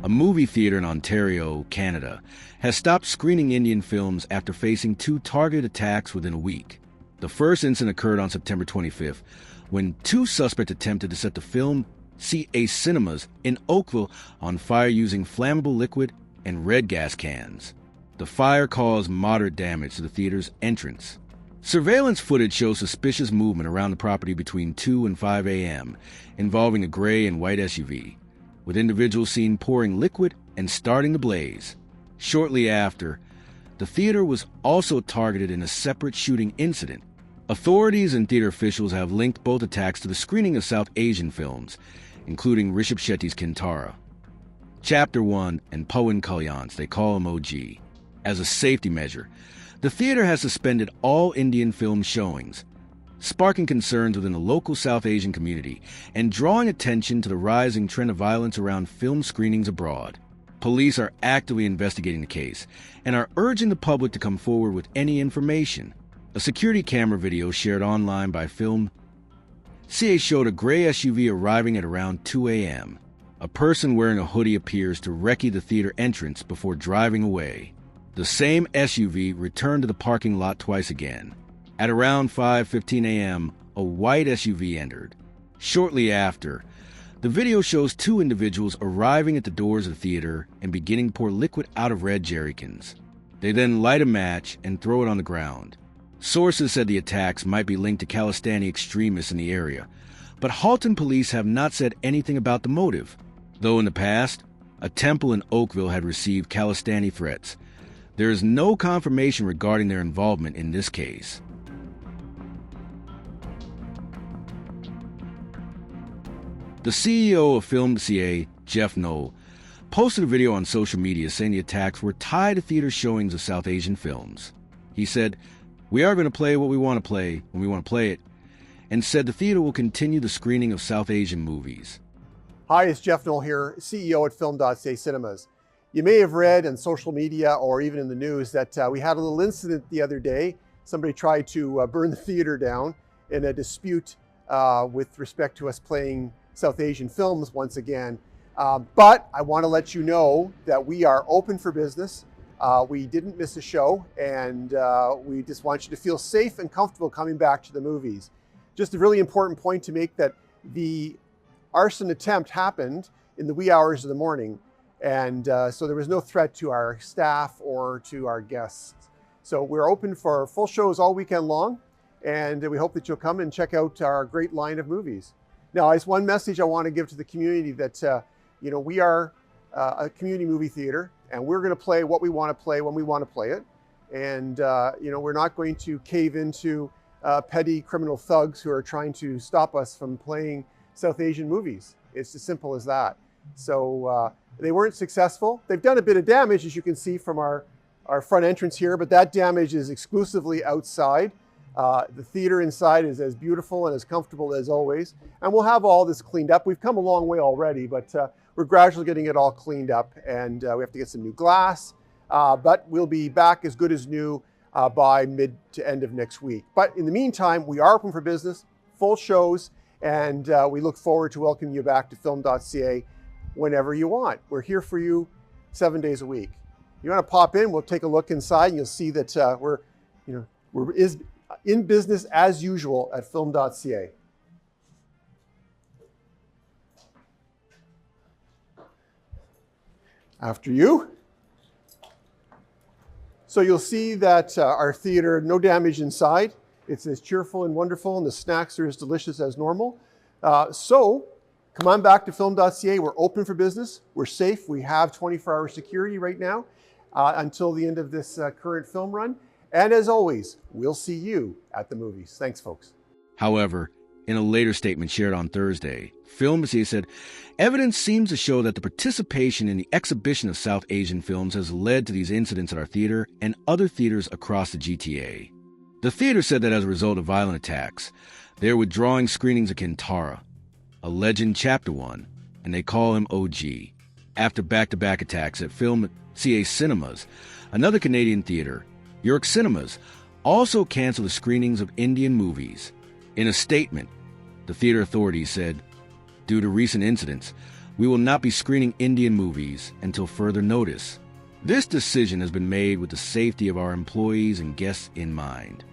A movie theater in Ontario, Canada, has stopped screening Indian films after facing 2 targeted attacks within a week. The first incident occurred on September 25th, when 2 suspects attempted to set the film CA Cinemas in Oakville on fire using flammable liquid and red gas cans. The fire caused moderate damage to the theater's entrance. Surveillance footage shows suspicious movement around the property between 2 and 5 a.m., involving a gray and white SUV, with individuals seen pouring liquid and starting the blaze. Shortly after, the theater was also targeted in a separate shooting incident. Authorities and theater officials have linked both attacks to the screening of South Asian films, including Rishabh Shetty's Kantara Chapter 1 and Pawan Kalyan's They Call Him OG. As a safety measure, the theater has suspended all Indian film showings, sparking concerns within the local South Asian community and drawing attention to the rising trend of violence around film screenings abroad. Police are actively investigating the case and are urging the public to come forward with any information. A security camera video shared online by Film CA showed a gray SUV arriving at around 2 a.m. A person wearing a hoodie appears to recce the theater entrance before driving away. The same SUV returned to the parking lot twice again. At around 5:15 a.m., a white SUV entered. Shortly after, the video shows 2 individuals arriving at the doors of the theater and beginning to pour liquid out of red jerrycans. They then light a match and throw it on the ground. Sources said the attacks might be linked to Khalistani extremists in the area, but Halton police have not said anything about the motive. Though in the past, a temple in Oakville had received Khalistani threats, there is no confirmation regarding their involvement in this case. The CEO of Film CA, Jeff Knoll, posted a video on social media saying the attacks were tied to theater showings of South Asian films. He said, "We are going to play what we want to play when we want to play it," and said the theater will continue the screening of South Asian movies. Hi, it's Jeff Knoll here, CEO at Film.ca Cinemas. You may have read on social media or even in the news that we had a little incident the other day. Somebody tried to burn the theater down in a dispute with respect to us playing South Asian films once again. But I want to let you know that we are open for business. We didn't miss a show, and we just want you to feel safe and comfortable coming back to the movies. Just a really important point to make, that the arson attempt happened in the wee hours of the morning, and so there was no threat to our staff or to our guests. So we're open for full shows all weekend long, and we hope that you'll come and check out our great line of movies. Now, there's one message I want to give to the community, that we are a community movie theater, and we're going to play what we want to play when we want to play it. And we're not going to cave into petty criminal thugs who are trying to stop us from playing South Asian movies. It's as simple as that. So they weren't successful. They've done a bit of damage, as you can see from our front entrance here, but that damage is exclusively outside. The theater inside is as beautiful and as comfortable as always, and we'll have all this cleaned up. We've come a long way already, but we're gradually getting it all cleaned up, and we have to get some new glass, but we'll be back as good as new by mid to end of next week. But in the meantime, we are open for business, full shows, and we look forward to welcoming you back to Film.ca whenever you want. We're here for you 7 days a week. You want to pop in, we'll take a look inside, and you'll see that we're in business as usual at Film.ca. After you. So you'll see that our theater, no damage inside. It's as cheerful and wonderful, and the snacks are as delicious as normal. So come on back to Film.ca. We're open for business. We're safe. We have 24-hour security right now until the end of this current film run. And as always, we'll see you at the movies. Thanks, folks. However, in a later statement shared on Thursday, Film CA said, "Evidence seems to show that the participation in the exhibition of South Asian films has led to these incidents at our theater and other theaters across the GTA." The theater said that as a result of violent attacks, they are withdrawing screenings of Kantara, a Legend Chapter 1, and They Call Him OG, after back-to-back attacks at Film CA Cinemas, another Canadian theater. York Cinemas also canceled the screenings of Indian movies. In a statement, the theater authorities said, "Due to recent incidents, We will not be screening Indian movies until further notice. This decision has been made with the safety of our employees and guests in mind.